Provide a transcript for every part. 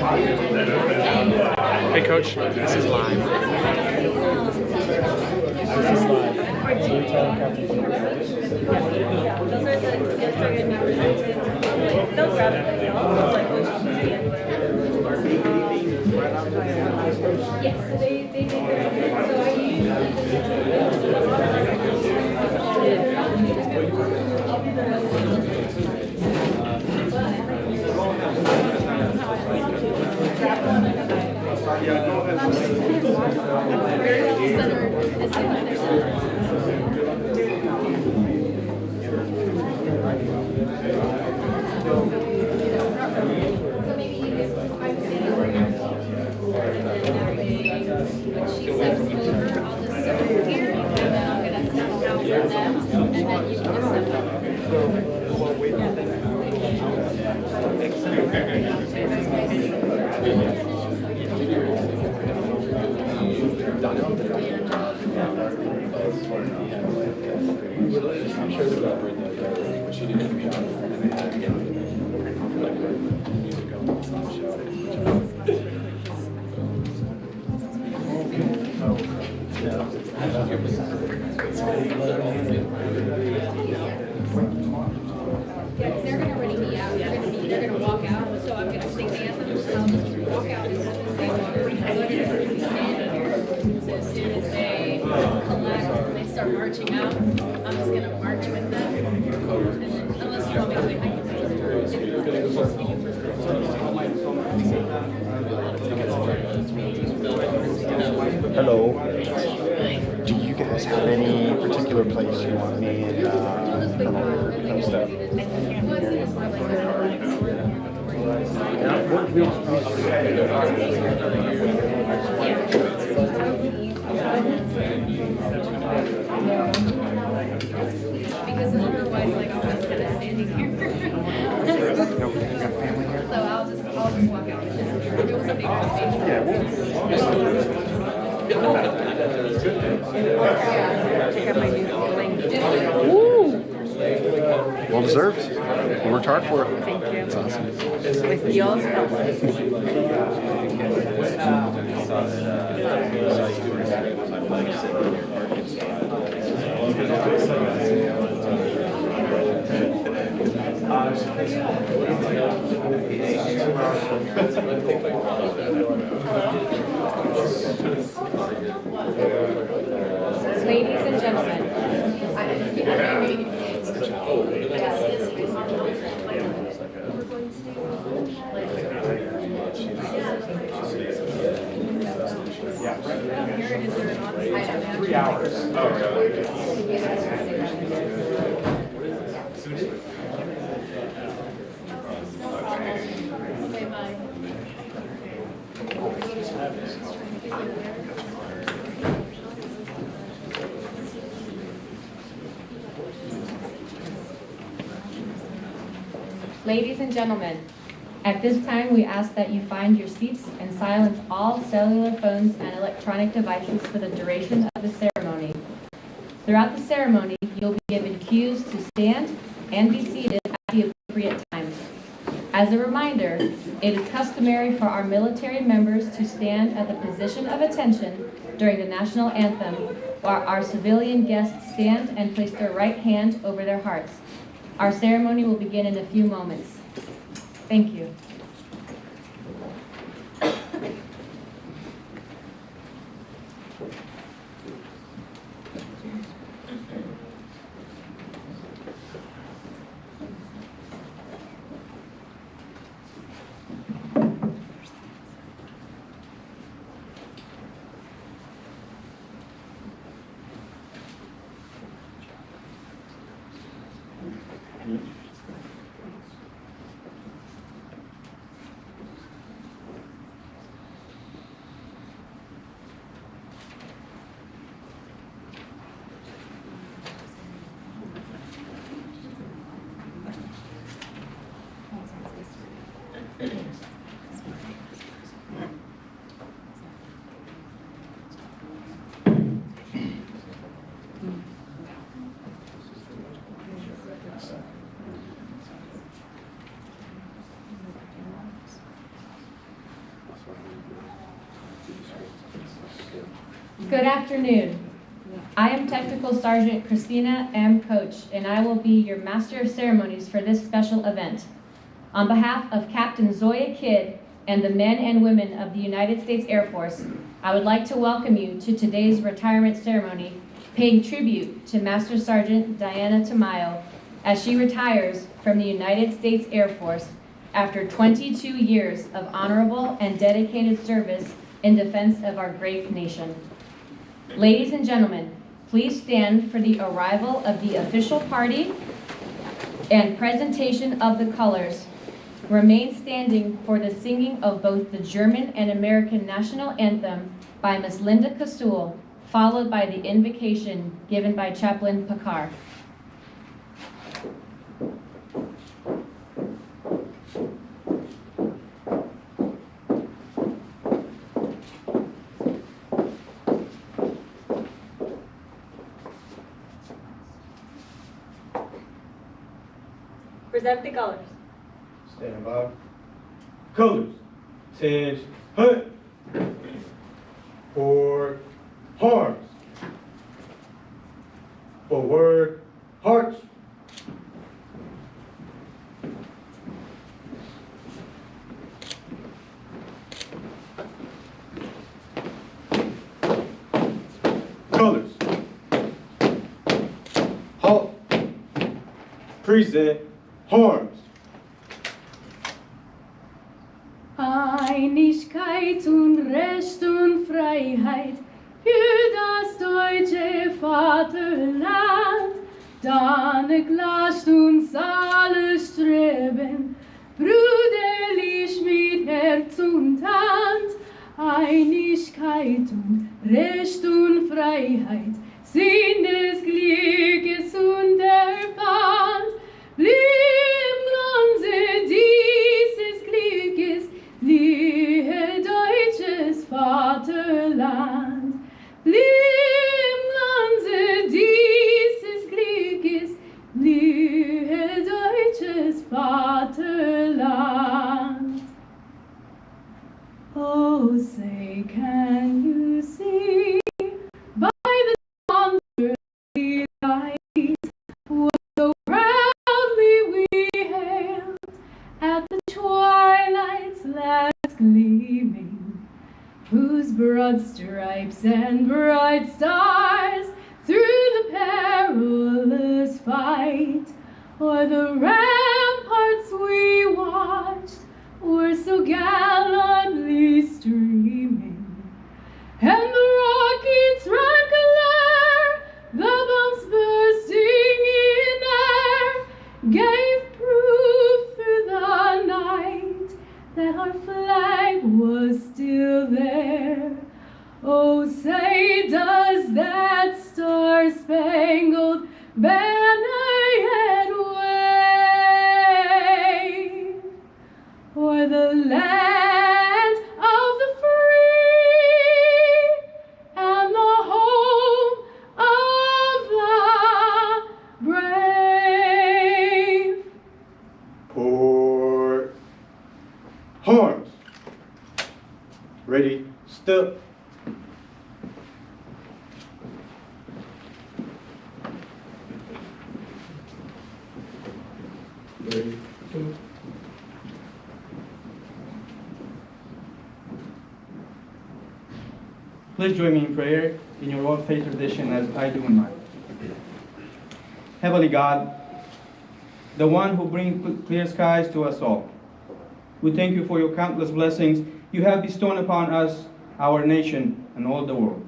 Hey, Coach, this is live. This is live. So you're telling Captain Those are the certain members. They'll grab it themselves, like OCD and whatever. Yes, so they make their own. So I they're going to ready me out. They're going to walk out. So I'm going to sing the anthem. So I'll just walk out as soon as they walk. They're going to be standing here. So as soon as they collect, they start marching out. I'm just going to march with them. And then, unless you want me to, like, I can Hello. Do you guys have any particular place you want me in from stuff? Because otherwise, like, I'll just kind of standing here. So I'll just walk out. If it was a bigger space. Check out my new feeling. Woo! Well deserved. We worked hard for it. Thank you. That's awesome. With y'all's help. Ladies and gentlemen, Ladies and gentlemen, at this time we ask that you find your seats and silence all cellular phones and electronic devices for the duration of the ceremony. Throughout the ceremony, you'll be given cues to stand and be seated at the appropriate times. As a reminder, it is customary for our military members to stand at the position of attention during the national anthem, while our civilian guests stand and place their right hand over their hearts. Our ceremony will begin in a few moments. Thank you. Good afternoon. I am Technical Sergeant Christina M. Coach, and I will be your Master of Ceremonies for this special event. On behalf of Captain Zoya Kidd and the men and women of the United States Air Force, I would like to welcome you to today's retirement ceremony, paying tribute to Master Sergeant Diana Tamayo as she retires from the United States Air Force after 22 years of honorable and dedicated service in defense of our great nation. Ladies and gentlemen, please stand for the arrival of the official party and presentation of the colors. Remain standing for the singing of both the German and American national anthem by Ms. Linda Kasul, followed by the invocation given by Chaplain Picard. Present the colors. Stand by. Colors. Attention. Hut. Forward. Arms. Forward. Hearts. Colors. Halt. Present. Arms. Einigkeit und Recht und Freiheit für das deutsche Vaterland. Dank lasst uns alle streben, brüderlich mit Herz und Hand. Einigkeit und Recht und Freiheit sind des Glückes und der Pfand. Blühenglanze dieses Glückes, blühe deutsches Vaterland. Blühenglanze dieses Glückes, blühe deutsches Vaterland. Oh, say, can you see by the dawn's early light what so proudly we hailed at the twilight's last gleaming, whose broad stripes and bright stars through the perilous fight o'er the ramparts we watched were so gallantly streaming, and the rockets' red glare, the bombs bursting in air, gave proof through the night that our flag was still there. Oh, say, does that star-spangled banner yet wave o'er the land of the free and the home of the brave? Port. Arms. Ready. Step. Ready. Go. Please join me in prayer in your own faith tradition as I do in mine. Heavenly God, the one who brings clear skies to us all, we thank you for your countless blessings you have bestowed upon us, our nation, and all the world.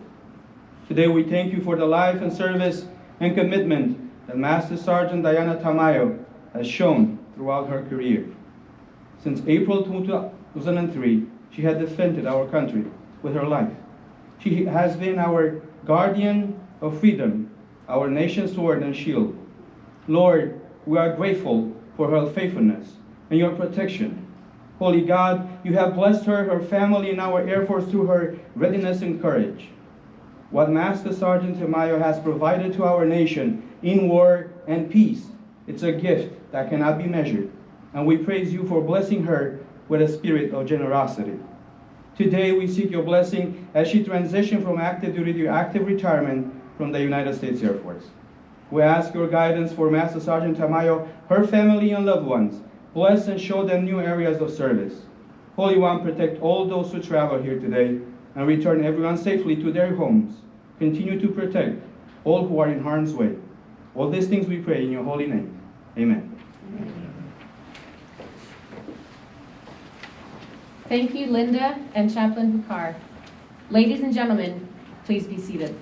Today we thank you for the life and service and commitment that Master Sergeant Diana Tamayo has shown throughout her career. Since April 2003, she has defended our country with her life. She has been our guardian of freedom, our nation's sword and shield. Lord, we are grateful for her faithfulness and your protection. Holy God, you have blessed her, her family, and our Air Force through her readiness and courage. What Master Sergeant Tamayo has provided to our nation in war and peace, it's a gift that cannot be measured. And we praise you for blessing her with a spirit of generosity. Today, we seek your blessing as she transitions from active duty to active retirement from the United States Air Force. We ask your guidance for Master Sergeant Tamayo, her family and loved ones. Bless and show them new areas of service. Holy One, protect all those who travel here today and return everyone safely to their homes. Continue to protect all who are in harm's way. All these things we pray in your holy name. Amen. Thank you, Linda and Chaplain Picard. Ladies and gentlemen, please be seated.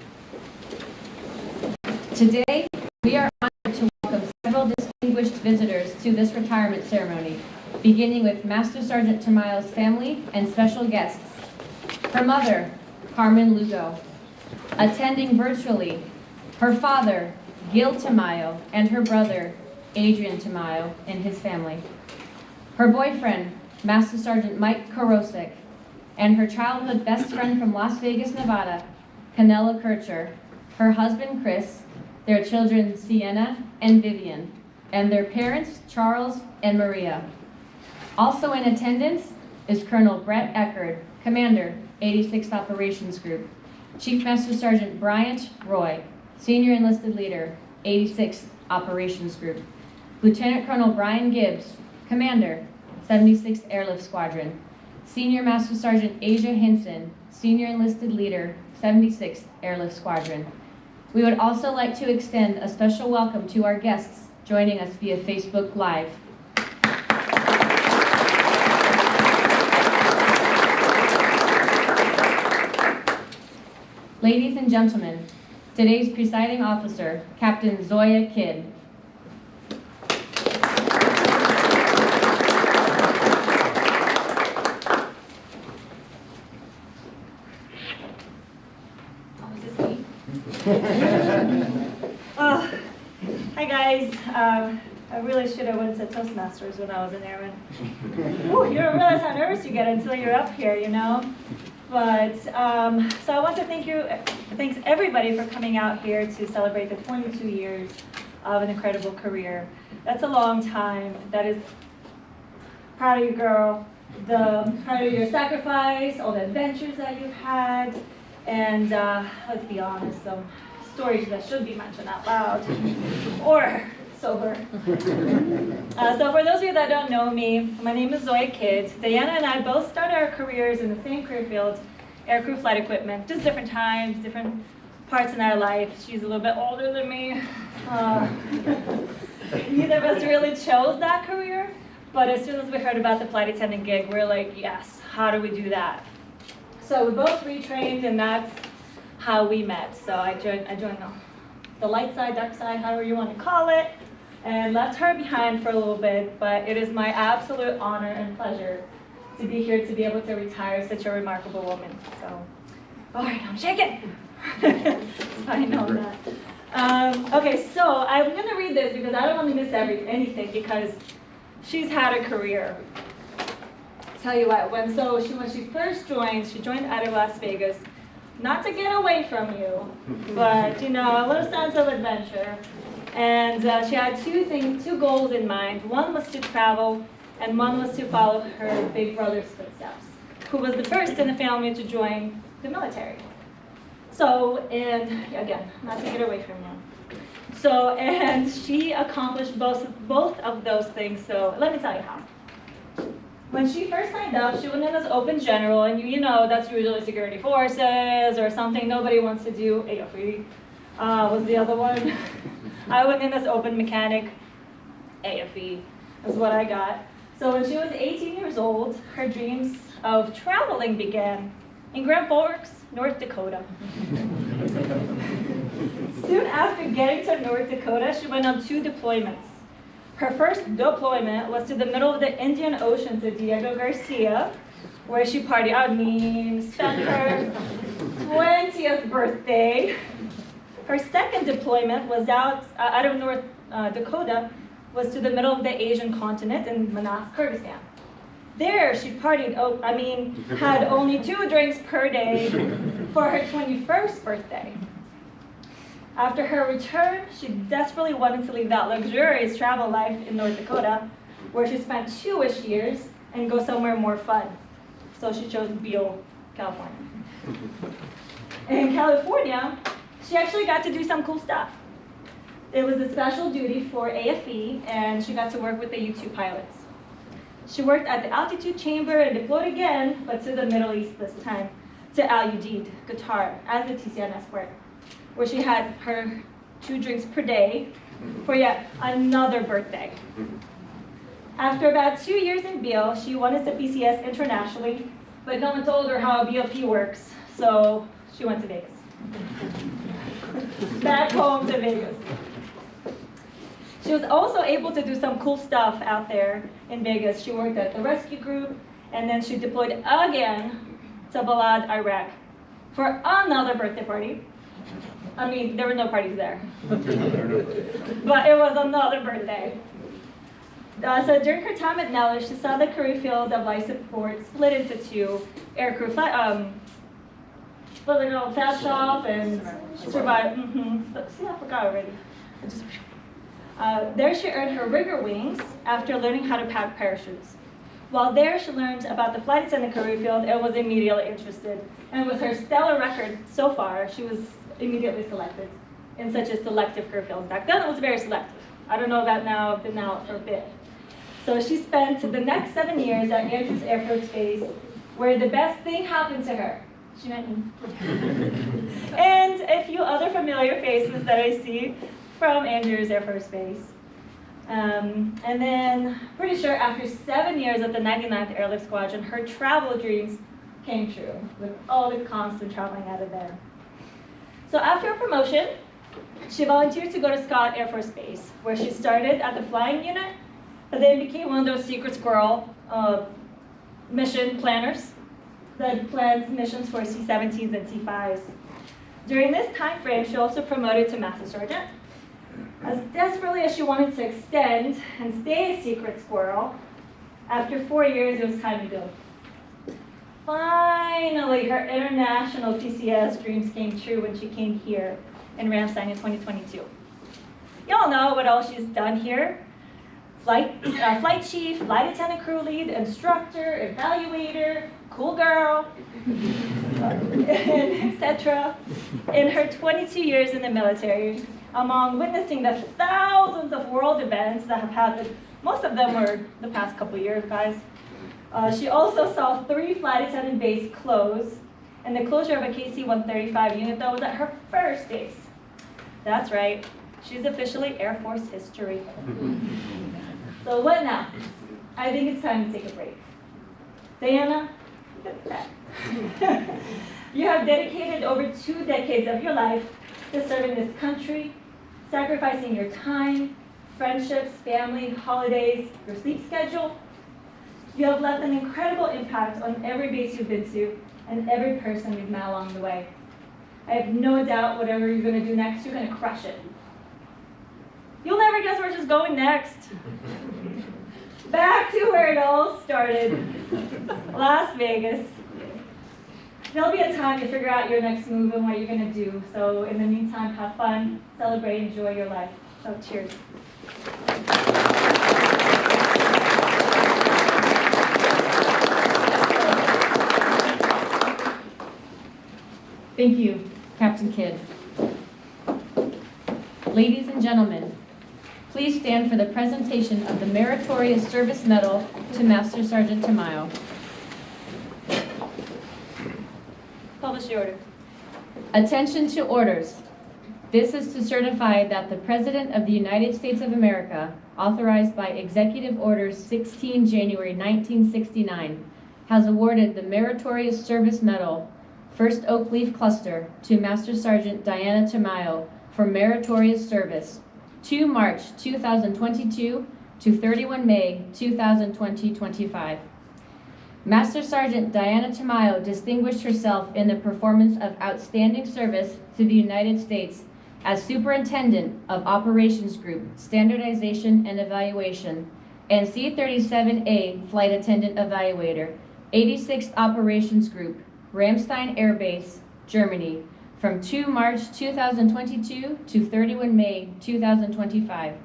Today, we are honored to welcome several distinguished visitors to this retirement ceremony, beginning with Master Sergeant Tamayo's family and special guests. Her mother, Carmen Lugo. Attending virtually, her father, Gil Tamayo, and her brother, Adrian Tamayo, and his family. Her boyfriend, Master Sergeant Mike Korosik, and her childhood best friend from Las Vegas, Nevada, Canella Kircher, her husband, Chris, their children, Sienna and Vivian, and their parents, Charles and Maria. Also in attendance is Colonel Brett Eckerd, Commander, 86th Operations Group, Chief Master Sergeant Bryant Roy, Senior Enlisted Leader, 86th Operations Group, Lieutenant Colonel Brian Gibbs, Commander, 76th Airlift Squadron, Senior Master Sergeant Asia Hinson, Senior Enlisted Leader, 76th Airlift Squadron. We would also like to extend a special welcome to our guests joining us via Facebook Live. Ladies and gentlemen, today's presiding officer, Captain Zoya Kidd. Oh, hi guys. I really should have went to Toastmasters when I was an airman. Ooh, you don't realize how nervous you get until you're up here, you know? But, so I want to thanks everybody for coming out here to celebrate the 22 years of an incredible career. That's a long time. That is proud of you, girl. Proud of your sacrifice, all the adventures that you've had. And let's be honest, some stories that should be mentioned out loud or sober. So for those of you that don't know me, my name is Zoya Kidd. Diana and I both started our careers in the same career field, aircrew flight equipment, just different times, different parts in our life. She's a little bit older than me. Neither of us really chose that career, but as soon as we heard about the flight attendant gig, we're like, yes, how do we do that? So we both retrained, and that's how we met. So I joined the light side, dark side, however you want to call it, and left her behind for a little bit. But it is my absolute honor and pleasure to be here to be able to retire such a remarkable woman. So, all right, I'm shaking. I know that. Okay, so I'm going to read this because I don't want to miss anything because she's had a career. Tell you what, when she first joined, she joined out of Las Vegas, not to get away from you, but you know, a little sense of adventure. And she had two goals in mind. One was to travel, and one was to follow her big brother's footsteps, who was the first in the family to join the military. So, and again, not to get away from you. So, and she accomplished both of those things. So let me tell you how. When she first signed up, she went in as open general, and you know that's usually security forces or something nobody wants to do. AFE was the other one. I went in as open mechanic. AFE is what I got. So when she was 18 years old, her dreams of traveling began in Grand Forks, North Dakota. Soon after getting to North Dakota, she went on 2 deployments. Her first deployment was to the middle of the Indian Ocean to Diego Garcia, where she partied, spent her 20th birthday. Her second deployment was out of North Dakota, was to the middle of the Asian continent in Manas, Kyrgyzstan. There, she partied, had only 2 drinks per day for her 21st birthday. After her return, she desperately wanted to leave that luxurious travel life in North Dakota, where she spent 2-ish years, and go somewhere more fun. so she chose Beale, California. In California, she actually got to do some cool stuff. It was a special duty for AFE, and she got to work with the U-2 pilots. She worked at the altitude chamber and deployed again, but to the Middle East this time, to Al Udeid, Qatar, as a TCN escort, where she had her 2 drinks per day for yet another birthday. After about 2 years in Beale, she won as a PCS internationally, but no one told her how a BOP works, so she went to Vegas. Back home to Vegas. She was also able to do some cool stuff out there in Vegas. She worked at the rescue group, and then she deployed again to Balad, Iraq, for another birthday party. I mean, there were no parties there, but it was another birthday. So during her time at Nellis, she saw the career field of life support split into 2: aircrew fat shop and survive. See, I forgot already. There she earned her rigger wings after learning how to pack parachutes. While there, she learned about the flight attendant career field and was immediately interested. And with her stellar record so far, she was immediately selected in such a selective career field. Back then, it was very selective. I don't know about now, I've been out for a bit. So she spent the next 7 years at Andrews Air Force Base, where the best thing happened to her. She met me. And a few other familiar faces that I see from Andrews Air Force Base. And then, pretty sure after 7 years at the 99th Airlift Squadron, her travel dreams came true, with all the constant traveling out of there. So after her promotion, she volunteered to go to Scott Air Force Base, where she started at the flying unit, but then became one of those secret squirrel mission planners that plans missions for C-17s and C-5s. During this time frame, she also promoted to Master Sergeant. As desperately as she wanted to extend and stay a secret squirrel, after 4 years, it was time to go. Finally, her international PCS dreams came true when she came here in Ramstein in 2022. Y'all know what all she's done here. Flight chief, flight attendant, crew lead, instructor, evaluator, cool girl, etc. In her 22 years in the military, among witnessing the thousands of world events that have happened, most of them were the past couple years, guys. She also saw 3 flight attendant bases close, and the closure of a KC-135 unit that was at her first base. That's right, she's officially Air Force history. So what now? I think it's time to take a break. Diana, you have dedicated over 2 decades of your life to serving this country, sacrificing your time, friendships, family, holidays, your sleep schedule. You have left an incredible impact on every base you've been to and every person you've met along the way. I have no doubt whatever you're going to do next, you're going to crush it. You'll never guess where she's going next. Back to where it all started, Las Vegas. There'll be a time to figure out your next move and what you're going to do. So in the meantime, have fun, celebrate, enjoy your life. So cheers. Thank you, Captain Kidd. Ladies and gentlemen, please stand for the presentation of the Meritorious Service Medal to Master Sergeant Tamayo. Publish the order. Attention to orders. This is to certify that the President of the United States of America, authorized by Executive Order 16 January 1969, has awarded the Meritorious Service Medal, 1st Oak Leaf Cluster, to Master Sergeant Diana Tamayo for meritorious service, 2 March 2022 to 31 May 2025. Master Sergeant Diana Tamayo distinguished herself in the performance of outstanding service to the United States as Superintendent of Operations Group, Standardization and Evaluation, and C-37A Flight Attendant Evaluator, 86th Operations Group, Ramstein Air Base, Germany, from 2 March 2022 to 31 May 2025.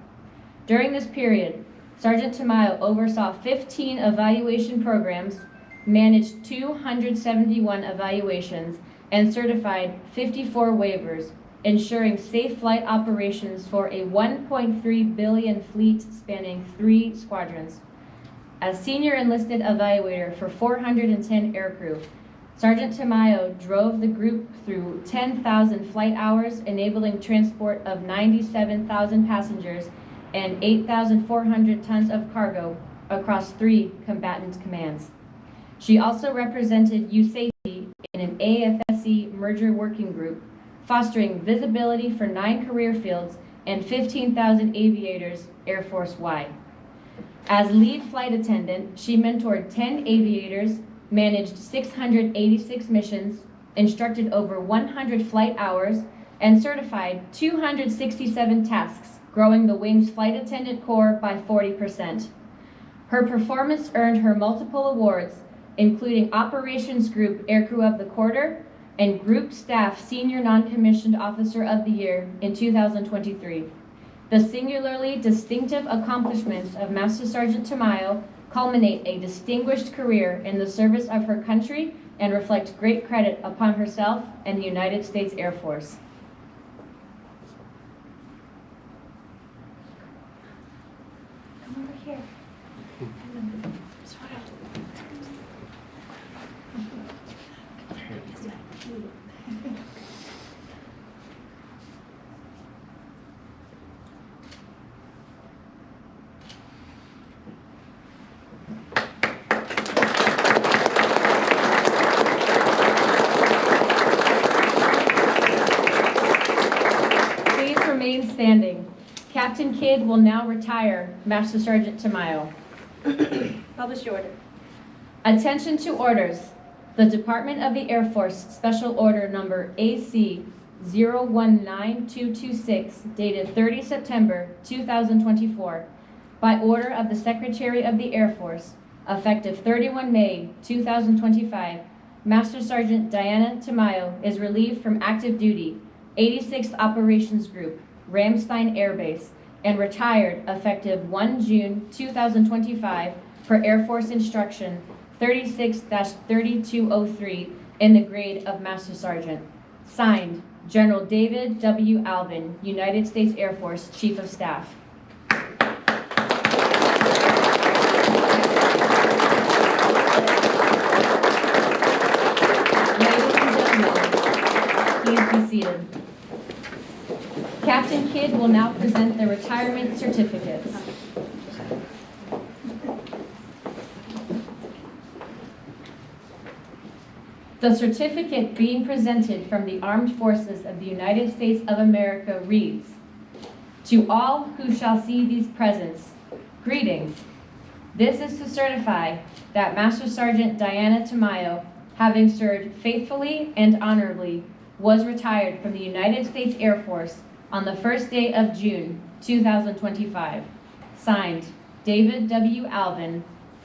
During this period, Sergeant Tamayo oversaw 15 evaluation programs, managed 271 evaluations and certified 54 waivers, ensuring safe flight operations for a 1.3 billion fleet spanning 3 squadrons. As senior enlisted evaluator for 410 aircrew, Sergeant Tamayo drove the group through 10,000 flight hours, enabling transport of 97,000 passengers and 8,400 tons of cargo across 3 combatant commands. She also represented USAFETY in an AFSC merger working group, fostering visibility for 9 career fields and 15,000 aviators Air Force-wide. As lead flight attendant, she mentored 10 aviators, managed 686 missions, instructed over 100 flight hours, and certified 267 tasks, growing the wing's flight attendant corps by 40%. Her performance earned her multiple awards, including Operations Group Aircrew of the Quarter and Group Staff Senior Non-Commissioned Officer of the Year in 2023. The singularly distinctive accomplishments of Master Sergeant Tamayo culminate a distinguished career in the service of her country and reflect great credit upon herself and the United States Air Force. Come over here. Please remain standing. Captain Kidd will now retire Master Sergeant Tamayo. Publish your order. Attention to orders. The Department of the Air Force Special Order Number AC 019226, dated 30 September 2024, by order of the Secretary of the Air Force, effective 31 May 2025, Master Sergeant Diana Tamayo is relieved from active duty, 86th Operations Group, Ramstein Air Base, and retired effective 1 June 2025 per Air Force Instruction 36-3203 in the grade of Master Sergeant. Signed, General David W. Alvin, United States Air Force Chief of Staff. Ladies and gentlemen, please be seated. Captain Kidd will now present the retirement certificates. The certificate being presented from the Armed Forces of the United States of America reads, "To all who shall see these presents, greetings. This is to certify that Master Sergeant Diana Tamayo, having served faithfully and honorably, was retired from the United States Air Force on the first day of June 2025. Signed, David W. Alvin,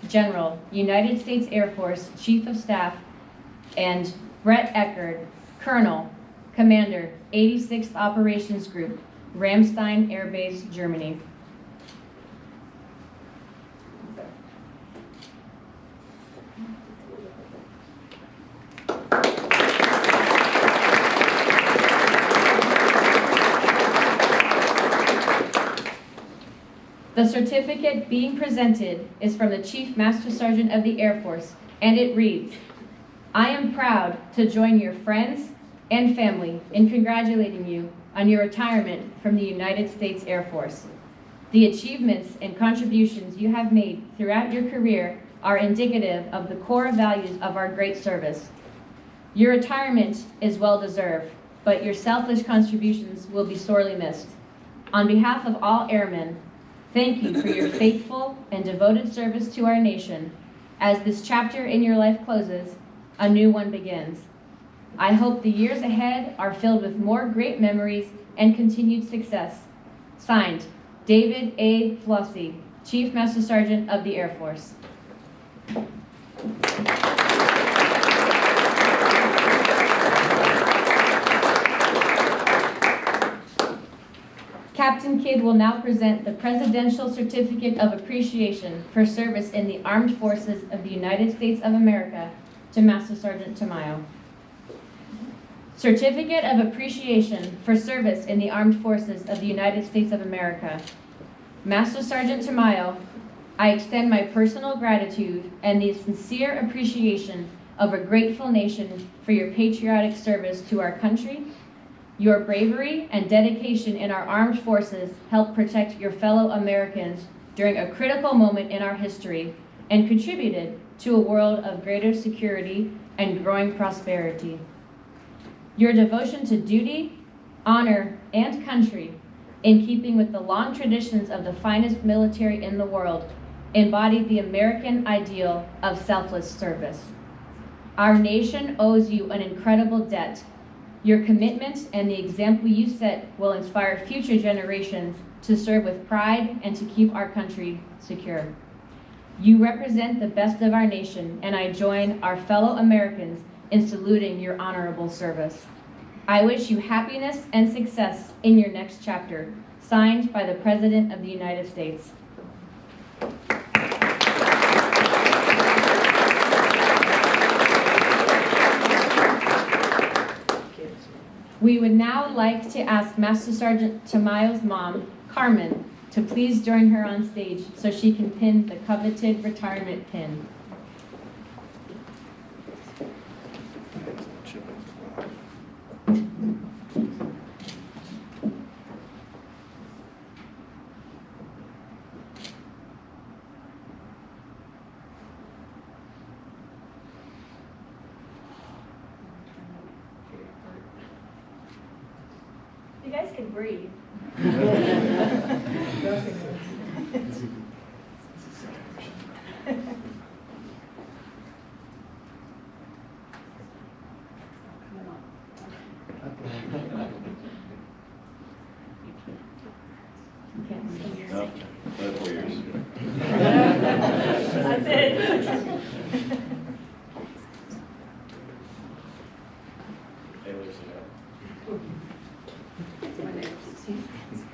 General, United States Air Force Chief of Staff, and Brett Eckert, Colonel, Commander, 86th Operations Group, Ramstein Air Base, Germany." The certificate being presented is from the Chief Master Sergeant of the Air Force, and it reads, "I am proud to join your friends and family in congratulating you on your retirement from the United States Air Force. The achievements and contributions you have made throughout your career are indicative of the core values of our great service. Your retirement is well deserved, but your selfless contributions will be sorely missed. On behalf of all airmen, thank you for your faithful and devoted service to our nation. As this chapter in your life closes, a new one begins. I hope the years ahead are filled with more great memories and continued success." Signed, David A. Flossie, Chief Master Sergeant of the Air Force. Captain Kidd will now present the Presidential Certificate of Appreciation for Service in the Armed Forces of the United States of America to Master Sergeant Tamayo. Certificate of Appreciation for Service in the Armed Forces of the United States of America. Master Sergeant Tamayo, I extend my personal gratitude and the sincere appreciation of a grateful nation for your patriotic service to our country. Your bravery and dedication in our armed forces helped protect your fellow Americans during a critical moment in our history and contributed to a world of greater security and growing prosperity. Your devotion to duty, honor, and country, in keeping with the long traditions of the finest military in the world, embodied the American ideal of selfless service. Our nation owes you an incredible debt. Your commitment and the example you set will inspire future generations to serve with pride and to keep our country secure. You represent the best of our nation, and I join our fellow Americans in saluting your honorable service. I wish you happiness and success in your next chapter. Signed by the President of the United States. We would now like to ask Master Sergeant Tamayo's mom, Carmen, to please join her on stage so she can pin the coveted retirement pin. You guys can breathe. No, 4 years. That's it.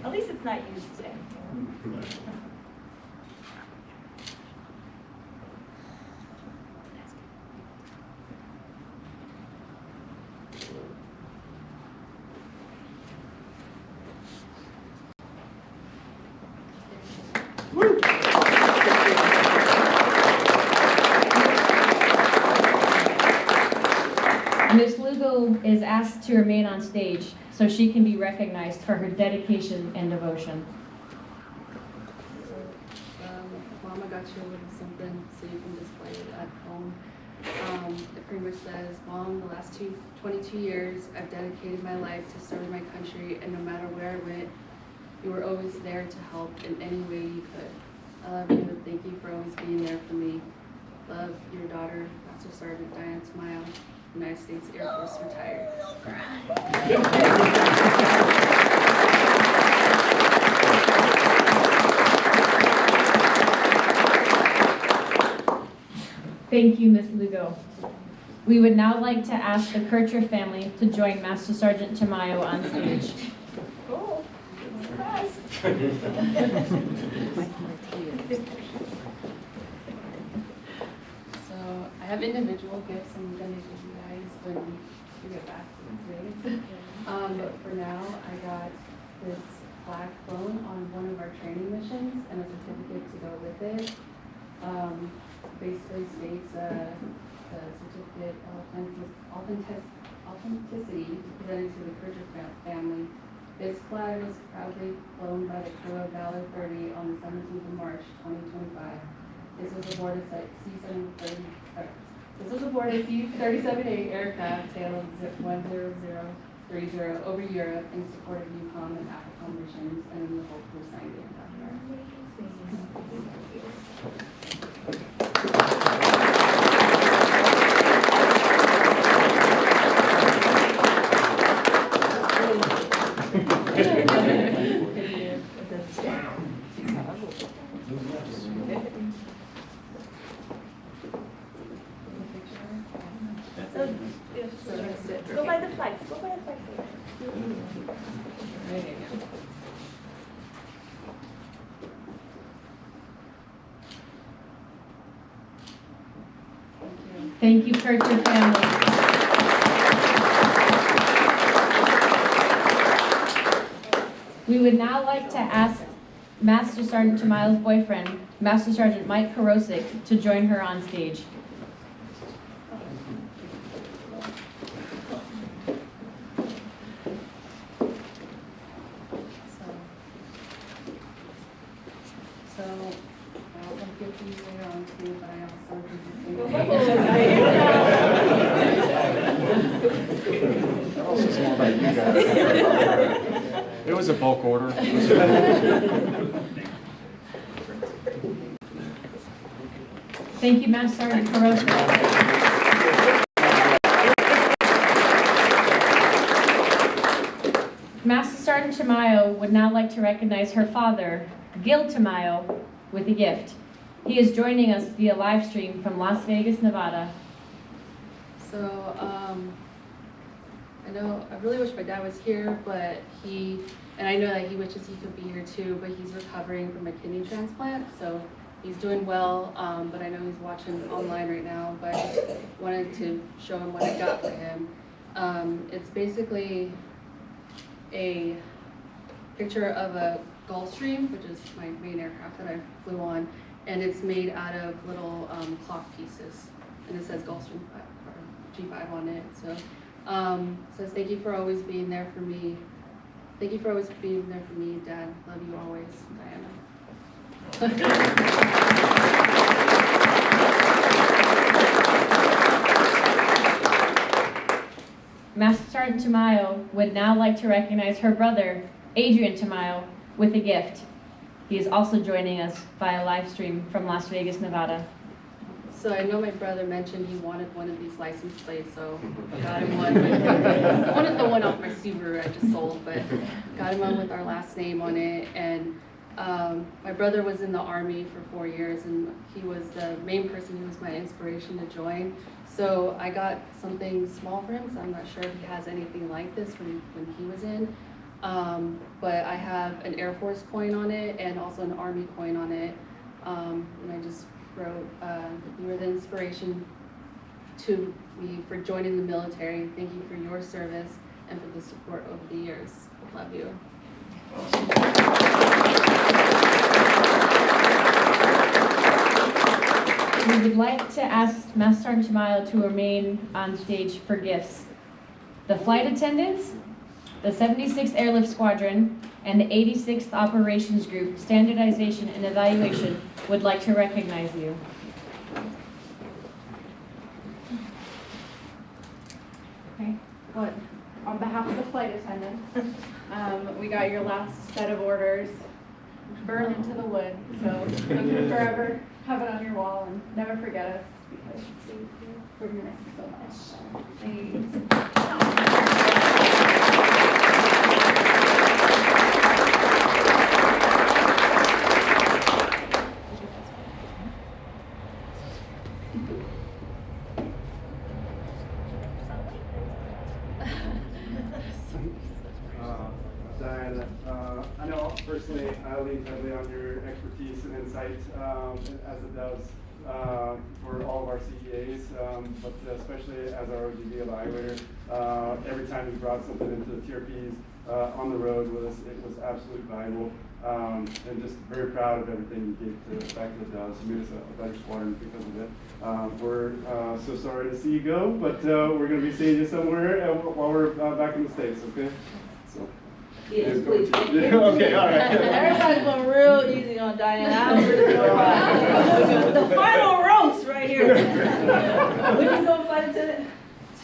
At least it's not used today. Ms. Lugo is asked to remain on stage so she can be recognized for her dedication and devotion. Mama got you a little something so you can display it at home. It pretty much says, Mom, the last 22 years, I've dedicated my life to serving my country, and no matter where I went, you were always there to help in any way you could. I love you, and thank you for always being there for me. Love, your daughter, Master Sergeant Diana Tamayo, United States Air Force, retired. Thank you, Ms. Lugo. We would now like to ask the Kircher family to join Master Sergeant Tamayo on stage. Oh, surprise. So I have individual gifts I'm going to give you guys when we get back to the grades. But for now, I got this flag flown on one of our training missions and a certificate to go with it. Basically states the certificate of authenticity presented to the Kircher family. This flag was proudly flown by the crew of Valor 30 on the 17th of March, 2025. This was aboard a C-37A aircraft tailed 10030 over Europe in support of UCOM and AFRICOM missions, and in the Hope for signed it. Go by the flags. Go by the flags. Thank you, Kircher family. We would now like to ask Master Sergeant Tamayo's boyfriend, Master Sergeant Mike Karosik, to join her on stage. So, I'll give these later on too, but I also do That also small about you guys. It was a bulk order. Thank you, Master Sergeant Karosik. Master Sergeant Tamayo would now like to recognize her father, Gil Tamayo, with a gift. He is joining us via live stream from Las Vegas, Nevada. So, I really wish my dad was here, but and I know that he wishes he could be here too, but he's recovering from a kidney transplant, so he's doing well, but I know he's watching online right now, but I just wanted to show him what I got for him. It's basically a picture of a Gulfstream, which is my main aircraft that I flew on, and it's made out of little clock pieces, and it says Gulfstream G5 on it. So says thank you for always being there for me. Thank you for always being there for me, Dad. Love you always, Diana. Master Sergeant Tamayo would now like to recognize her brother, Adrian Tamayo, with a gift. He is also joining us via live stream from Las Vegas, Nevada. So I know my brother mentioned he wanted one of these license plates, so I got him one. I wanted the one off my Subaru I just sold, but got him one with our last name on it. And my brother was in the Army for 4 years, and he was the main person. He was my inspiration to join. So I got something small for him, because I'm not sure if he has anything like this when he was in. But I have an Air Force coin on it and also an Army coin on it. And I just wrote, you were the inspiration to me for joining the military. Thank you for your service and for the support over the years. Love you. We would like to ask Master Sergeant Tamayo to remain on stage for gifts. The flight attendants, the 76th Airlift Squadron, and the 86th Operations Group Standardization and Evaluation would like to recognize you. Okay, well, on behalf of the flight attendants, we got your last set of orders, burned into the wood, so you can forever have it on your wall and never forget us, because we're going to miss you so much. Thanks. Diana, I know personally I lean heavily on your expertise and insight, as it does for all of our CEAs, but especially as our OGV evaluator. Every time you brought something into the TRPs on the road with us, it was absolutely valuable, and just very proud of everything you gave back to the Dallas. You made us a better squadron because of it. We're so sorry to see you go, but we're going to be seeing you somewhere while we're back in the States, okay? So. Yes, please. Okay, all right. Everybody's going real easy on Diana. I don't really know why. The final roast right here. When you go flight attendant?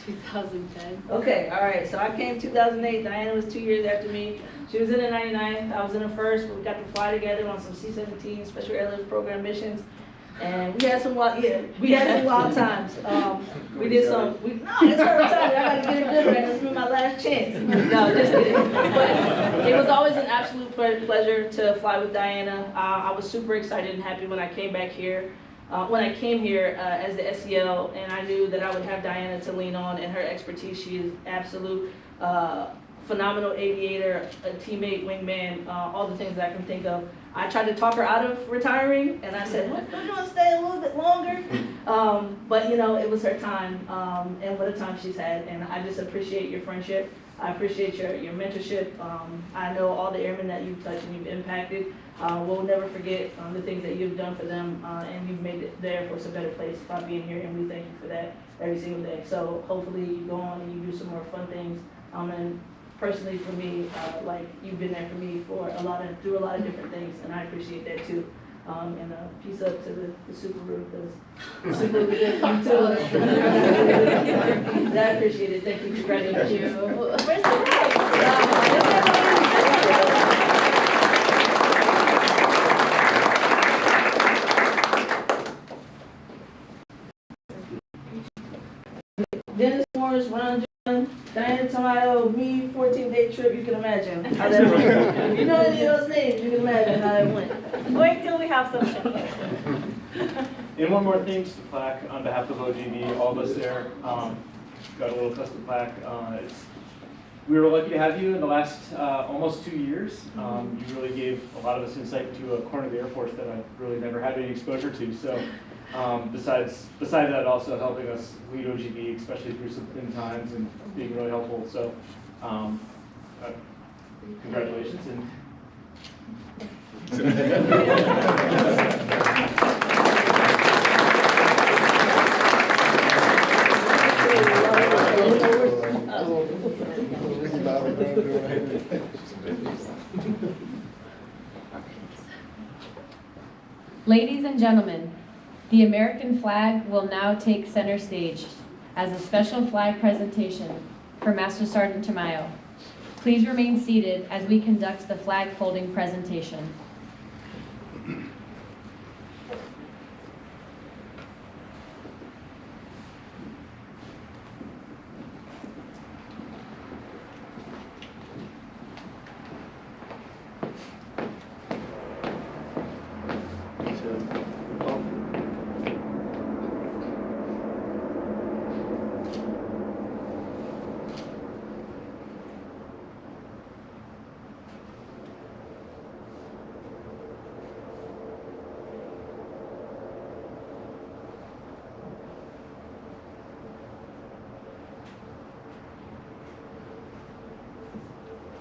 2010. Okay, all right. So I came 2008. Diana was 2 years after me. She was in the 99. I was in the first. We got to fly together on some C-17 Special Airlift Program missions. And we had some wild, times. We did some, no, it's her time. I gotta get it good, man. This is my last chance. No, just kidding. But it was always an absolute pleasure to fly with Diana. I was super excited and happy when I came back here. When I came here as the SEL, and I knew that I would have Diana to lean on and her expertise. She is absolute phenomenal aviator, a teammate, wingman, all the things that I can think of. I tried to talk her out of retiring, and I said, "Look, I'm gonna stay a little bit longer." But you know, it was her time, and what a time she's had. And I just appreciate your friendship. I appreciate your mentorship. I know all the airmen that you've touched and you've impacted. We'll never forget the things that you've done for them, and you've made the Air Force a better place by being here, and we thank you for that every single day. So hopefully you go on and you do some more fun things. And personally for me, like you've been there for me for through a lot of different things, and I appreciate that too. And peace up to the Subaru, because the Subaru did you too. I appreciate it. Thank you. Congratulations. Where's the prize? Dennis Morris, Ron John, Diana Tamayo, me, 14-day trip, you can imagine how that went. If you know any of those names, you can imagine how that went. Wait till we have some shit. And one more thing, just a plaque on behalf of OGB, all of us there, got a little custom plaque. We were lucky to have you in the last almost 2 years. You really gave a lot of us insight into a corner of the Air Force that I've really never had any exposure to. So besides that, also helping us lead OGB, especially through some thin times, and being really helpful. So congratulations. And Ladies and gentlemen, the American flag will now take center stage as a special flag presentation for Master Sergeant Tamayo. Please remain seated as we conduct the flag folding presentation.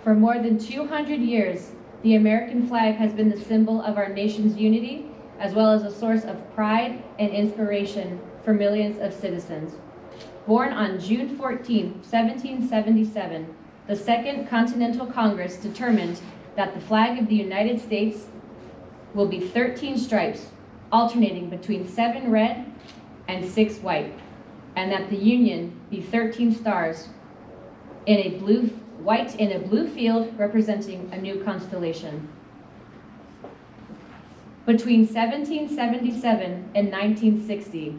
For more than 200 years, the American flag has been the symbol of our nation's unity, as well as a source of pride and inspiration for millions of citizens. Born on June 14, 1777, the Second Continental Congress determined that the flag of the United States will be 13 stripes, alternating between 7 red and 6 white, and that the Union be 13 stars white in a blue field representing a new constellation. Between 1777 and 1960,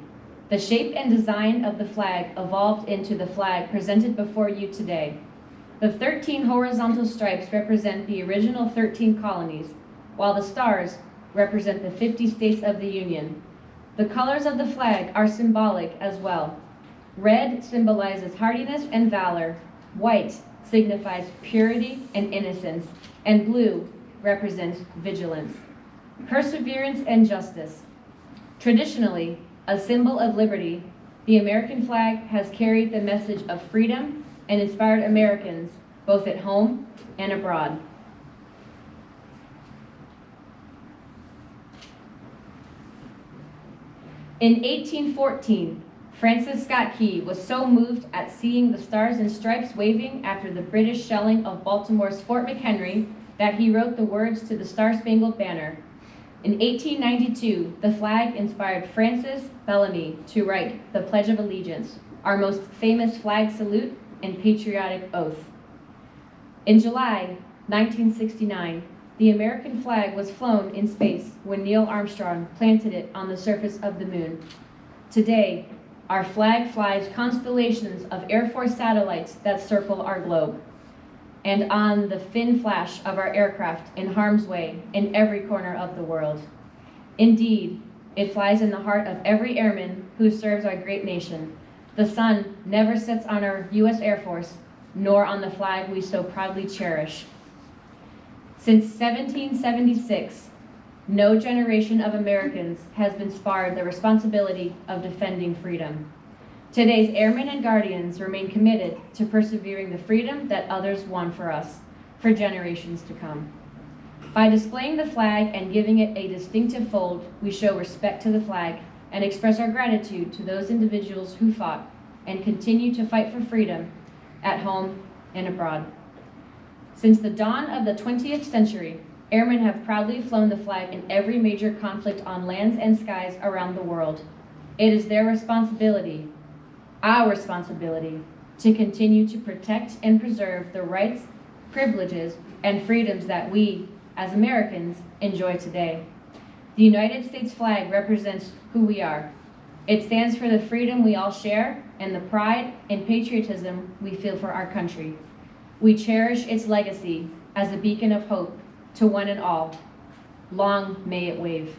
the shape and design of the flag evolved into the flag presented before you today. The 13 horizontal stripes represent the original 13 colonies, while the stars represent the 50 states of the Union. The colors of the flag are symbolic as well. Red symbolizes hardiness and valor, white signifies purity and innocence, and blue represents vigilance, perseverance, and justice. Traditionally, a symbol of liberty, the American flag has carried the message of freedom and inspired Americans both at home and abroad. In 1814, Francis Scott Key was so moved at seeing the stars and stripes waving after the British shelling of Baltimore's Fort McHenry that he wrote the words to the Star-Spangled Banner. In 1892, the flag inspired Francis Bellamy to write the Pledge of Allegiance, our most famous flag salute and patriotic oath. In July 1969, the American flag was flown in space when Neil Armstrong planted it on the surface of the moon. Today, our flag flies constellations of Air Force satellites that circle our globe, and on the fin flash of our aircraft in harm's way in every corner of the world. Indeed, it flies in the heart of every airman who serves our great nation. The sun never sets on our U.S. Air Force, nor on the flag we so proudly cherish. Since 1776, No generation of Americans has been spared the responsibility of defending freedom. Today's airmen and guardians remain committed to persevering the freedom that others won for us for generations to come. By displaying the flag and giving it a distinctive fold, we show respect to the flag and express our gratitude to those individuals who fought and continue to fight for freedom at home and abroad. Since the dawn of the 20th century, airmen have proudly flown the flag in every major conflict on lands and skies around the world. It is their responsibility, our responsibility, to continue to protect and preserve the rights, privileges, and freedoms that we, as Americans, enjoy today. The United States flag represents who we are. It stands for the freedom we all share and the pride and patriotism we feel for our country. We cherish its legacy as a beacon of hope to one and all. Long may it wave.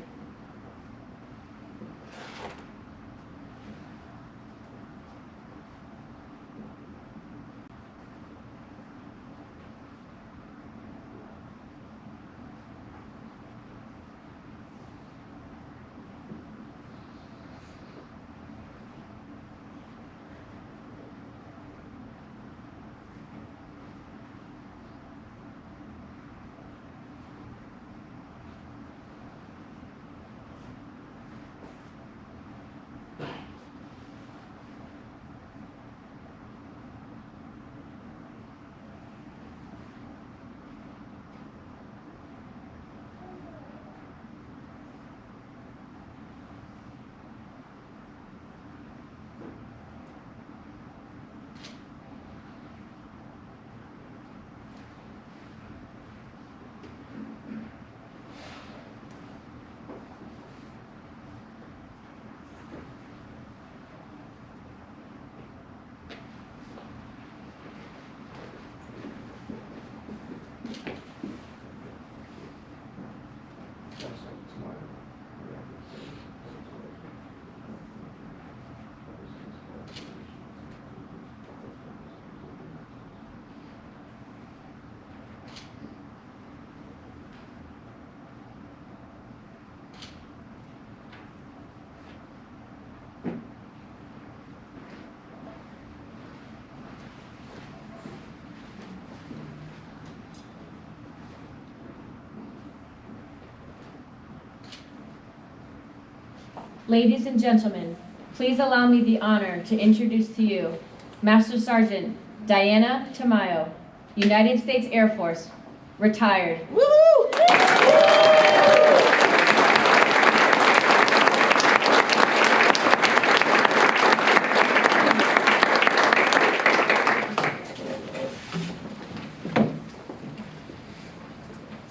Ladies and gentlemen, please allow me the honor to introduce to you Master Sergeant Diana Tamayo, United States Air Force, retired.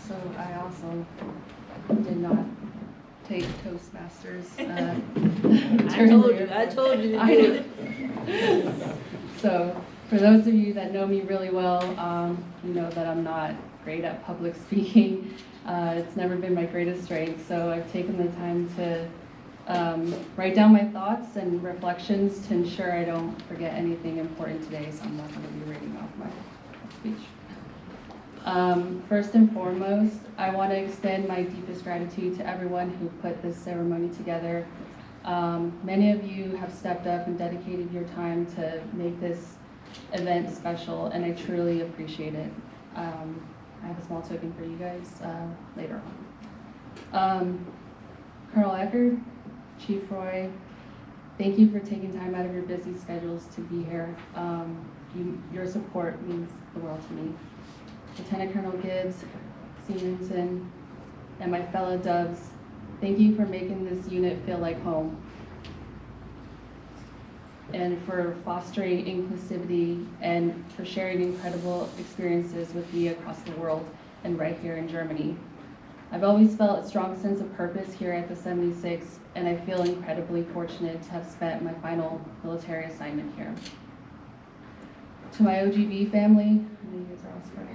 So I also did not take Toastmasters. I told you to do it. So for those of you that know me really well, you know that I'm not great at public speaking. It's never been my greatest strength, so I've taken the time to write down my thoughts and reflections to ensure I don't forget anything important today, so I'm not going to be reading off my speech. First and foremost, I want to extend my deepest gratitude to everyone who put this ceremony together. Many of you have stepped up and dedicated your time to make this event special, and I truly appreciate it. I have a small token for you guys later on. Colonel Eckert, Chief Roy, thank you for taking time out of your busy schedules to be here. Your support means the world to me. Lieutenant Colonel Gibbs, Stevenson, and my fellow Dubs, thank you for making this unit feel like home, and for fostering inclusivity and for sharing incredible experiences with me across the world and right here in Germany. I've always felt a strong sense of purpose here at the 76, and I feel incredibly fortunate to have spent my final military assignment here. To my OGB family, I know you guys are all spread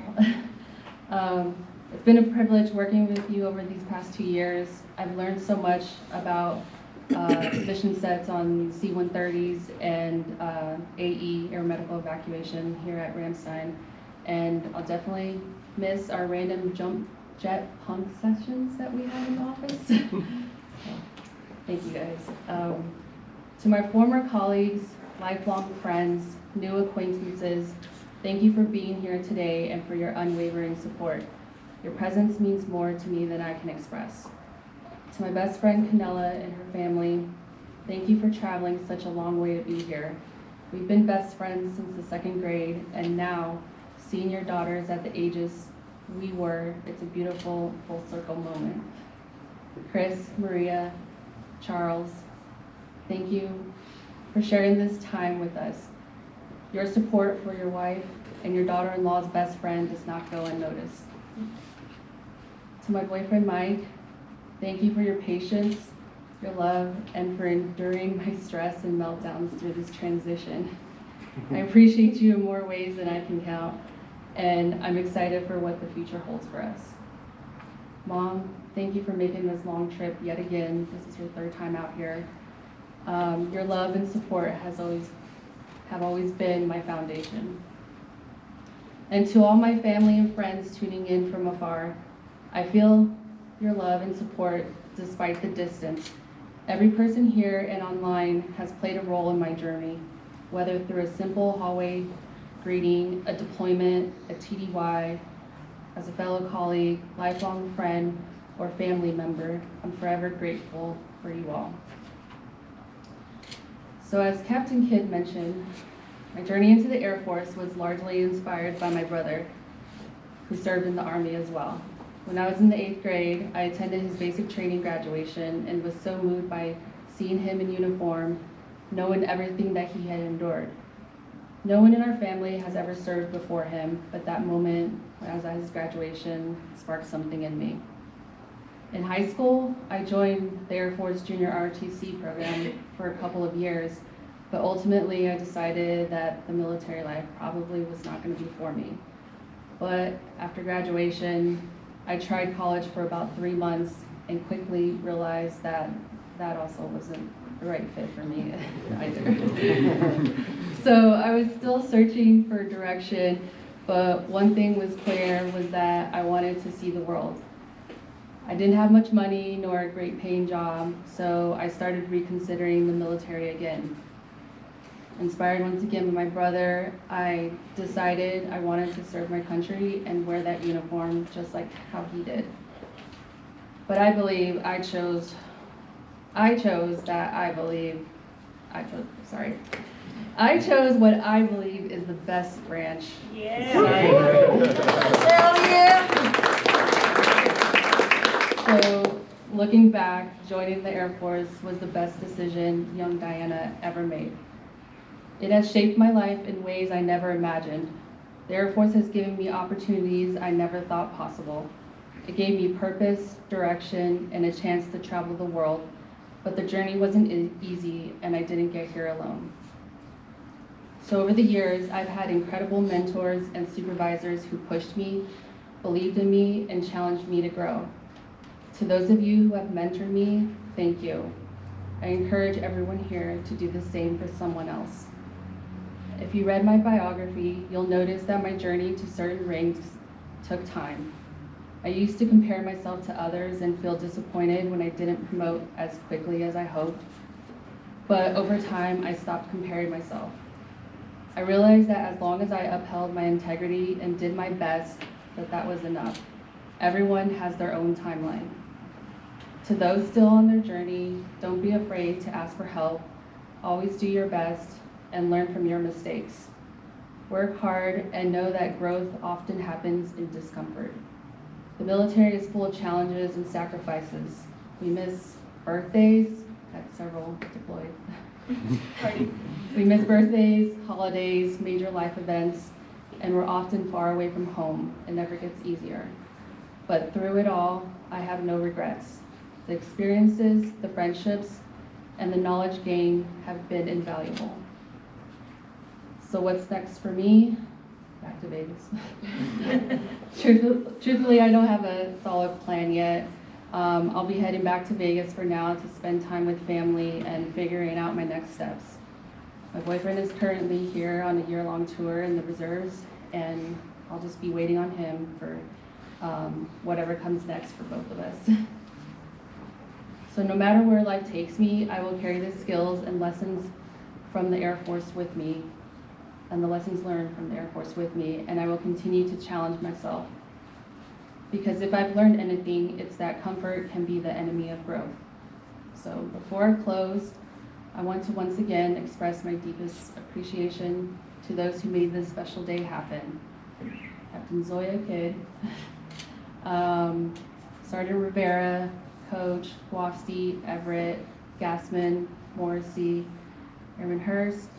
out. It's been a privilege working with you over these past 2 years. I've learned so much about mission sets on C-130s and AE, air medical evacuation, here at Ramstein. And I'll definitely miss our random jump jet punk sessions that we have in the office. Thank you guys. To my former colleagues, lifelong friends, new acquaintances, thank you for being here today and for your unwavering support. Your presence means more to me than I can express. To my best friend Canella and her family, thank you for traveling such a long way to be here. We've been best friends since the 2nd grade, and now, seeing your daughters at the ages we were, it's a beautiful full circle moment. Chris, Maria, Charles, thank you for sharing this time with us. Your support for your wife and your daughter-in-law's best friend does not go unnoticed. To my boyfriend Mike, thank you for your patience, your love, and for enduring my stress and meltdowns through this transition. I appreciate you in more ways than I can count, and I'm excited for what the future holds for us. Mom, thank you for making this long trip yet again. This is your 3rd time out here. Your love and support have always been my foundation. And to all my family and friends tuning in from afar, I feel your love and support despite the distance. Every person here and online has played a role in my journey, whether through a simple hallway greeting, a deployment, a TDY, as a fellow colleague, lifelong friend, or family member. I'm forever grateful for you all. So as Captain Kidd mentioned, my journey into the Air Force was largely inspired by my brother, who served in the Army as well. When I was in the 8th grade, I attended his basic training graduation and was so moved by seeing him in uniform, knowing everything that he had endured. No one in our family has ever served before him, but that moment when I was at his graduation sparked something in me. In high school, I joined the Air Force Junior ROTC program for a couple of years, but ultimately I decided that the military life probably was not going to be for me. But after graduation, I tried college for about 3 months and quickly realized that that also wasn't the right fit for me either. So I was still searching for direction, but one thing was clear was that I wanted to see the world. I didn't have much money nor a great paying job, so I started reconsidering the military again. Inspired once again by my brother, I decided I wanted to serve my country and wear that uniform just like how he did. But I believe I chose what I believe is the best branch. Yeah. Hell yeah! So looking back, joining the Air Force was the best decision young Diana ever made. It has shaped my life in ways I never imagined. The Air Force has given me opportunities I never thought possible. It gave me purpose, direction, and a chance to travel the world, but the journey wasn't easy and I didn't get here alone. So over the years, I've had incredible mentors and supervisors who pushed me, believed in me, and challenged me to grow. To those of you who have mentored me, thank you. I encourage everyone here to do the same for someone else. If you read my biography, you'll notice that my journey to certain ranks took time. I used to compare myself to others and feel disappointed when I didn't promote as quickly as I hoped. But over time, I stopped comparing myself. I realized that as long as I upheld my integrity and did my best, that was enough. Everyone has their own timeline. To those still on their journey, don't be afraid to ask for help. Always do your best and learn from your mistakes. Work hard and know that growth often happens in discomfort. The military is full of challenges and sacrifices. We miss birthdays, had several deployed. We miss birthdays, holidays, major life events, and we're often far away from home. It never gets easier. But through it all, I have no regrets. The experiences, the friendships, and the knowledge gained have been invaluable. So what's next for me? Back to Vegas. Truthfully, I don't have a solid plan yet. I'll be heading back to Vegas for now to spend time with family and figuring out my next steps. My boyfriend is currently here on a year-long tour in the reserves, and I'll just be waiting on him for whatever comes next for both of us. So no matter where life takes me, I will carry the skills and lessons from the Air Force with me, and the lessons learned from the Air Force with me, and I will continue to challenge myself. Because if I've learned anything, it's that comfort can be the enemy of growth. So before I close, I want to once again express my deepest appreciation to those who made this special day happen. Captain Zoya Kidd, Sergeant Rivera, Coach Wafsty, Everett, Gassman, Morrissey, Airman Hurst,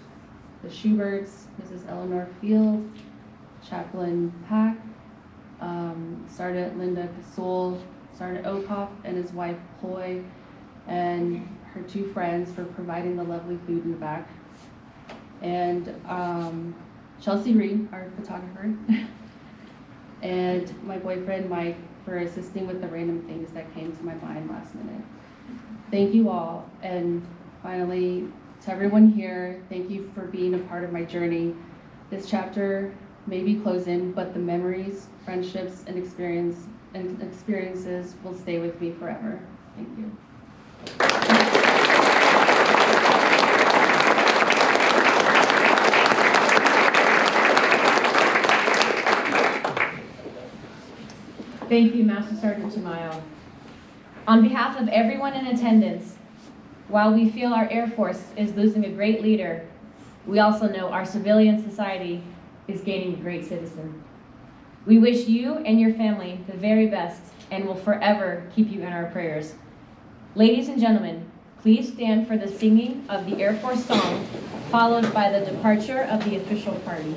the Schuberts, Mrs. Eleanor Field, Chaplain Pack, Sergeant Linda Casol, Sergeant Okoff and his wife Ploy, and her two friends for providing the lovely food in the back, and Chelsea Reed, our photographer, and my boyfriend Mike for assisting with the random things that came to my mind last minute. Thank you all, and finally, to everyone here, thank you for being a part of my journey. This chapter may be closing, but the memories, friendships, and experiences will stay with me forever. Thank you. Thank you, Master Sergeant Tamayo. On behalf of everyone in attendance, while we feel our Air Force is losing a great leader, we also know our civilian society is gaining a great citizen. We wish you and your family the very best and will forever keep you in our prayers. Ladies and gentlemen, please stand for the singing of the Air Force song, followed by the departure of the official party.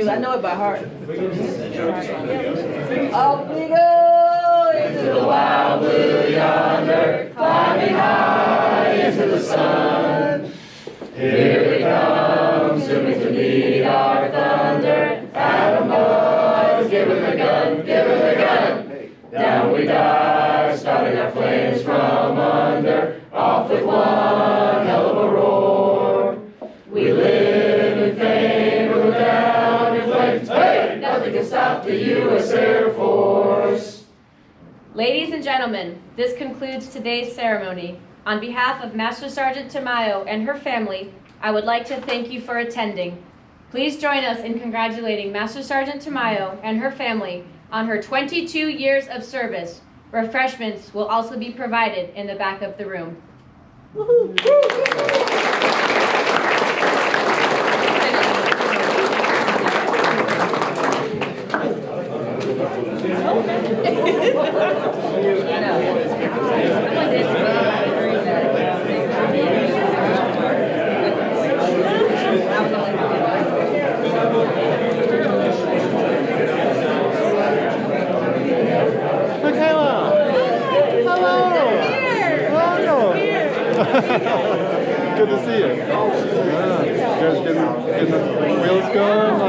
I know it by heart. Off we go into the wild blue yonder, climbing high into the sun. Here we come, soon to meet our thunder. Adam boys, give him the gun, give him the gun. Down we dive, starting our flames from under. Off with one hell of a roar. We live in fame, we'll go down in flames. Hey, nothing can stop the U.S. Air Force. Ladies and gentlemen, this concludes today's ceremony. On behalf of Master Sergeant Tamayo and her family, I would like to thank you for attending. Please join us in congratulating Master Sergeant Tamayo and her family on her 22 years of service. Refreshments will also be provided in the back of the room. Good to see you. Yeah. You guys getting the wheels going?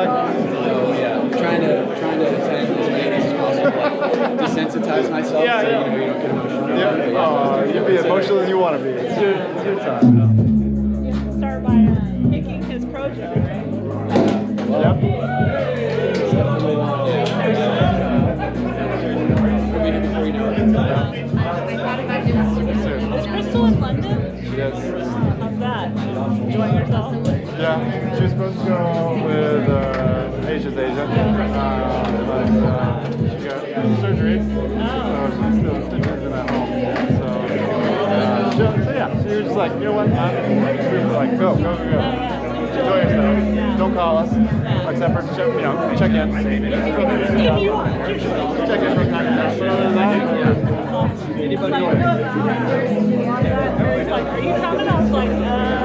Yeah, trying to attend as many as possible, like desensitize myself so you don't get emotional. Yeah. You be emotional as you want to be. It's your time. You should start by picking his project, right? Is Crystal in London? Yes. How's that? Enjoying yourself? Yeah, she was supposed to go with Asia's agent, but she got surgery, so she's still stitches in at home. So yeah, she was just like, you know what? We were like, go. Enjoy yourself. Don't call us, except for check in. If you want. Check in from time to time. But other than that, anybody? It's like, are you coming? I was like, yeah.